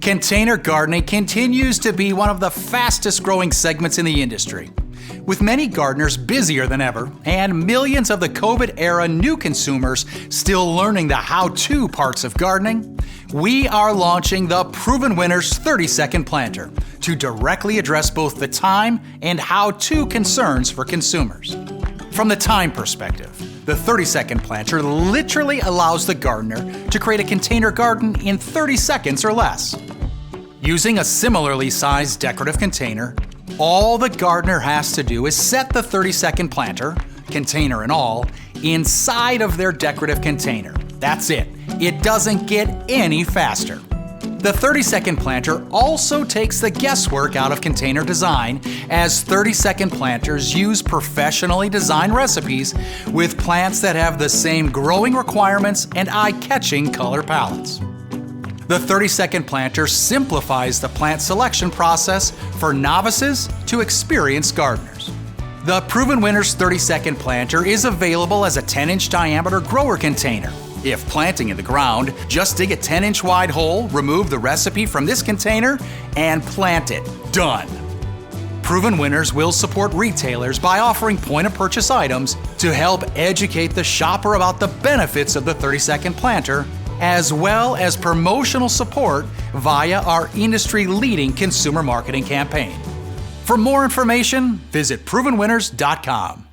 Container gardening continues to be one of the fastest growing segments in the industry. With many gardeners busier than ever and millions of the COVID-era new consumers still learning the how-to parts of gardening, we are launching the Proven Winners 30-Second Planter to directly address both the time and how-to concerns for consumers. From the time perspective, the 30-Second Planter literally allows the gardener to create a container garden in 30 seconds or less. Using a similarly sized decorative container, all the gardener has to do is set the 30-second planter, container and all, inside of their decorative container. That's it. It doesn't get any faster. The 30-second planter also takes the guesswork out of container design, as 30-second planters use professionally designed recipes with plants that have the same growing requirements and eye-catching color palettes. The 30-second planter simplifies the plant selection process for novices to experienced gardeners. The Proven Winners 30-second planter is available as a 10-inch diameter grower container. If planting in the ground, just dig a 10-inch wide hole, remove the recipe from this container, and plant it. Done! Proven Winners will support retailers by offering point-of-purchase items to help educate the shopper about the benefits of the 30-second planter, as well as promotional support via our industry-leading consumer marketing campaign. For more information, visit provenwinners.com.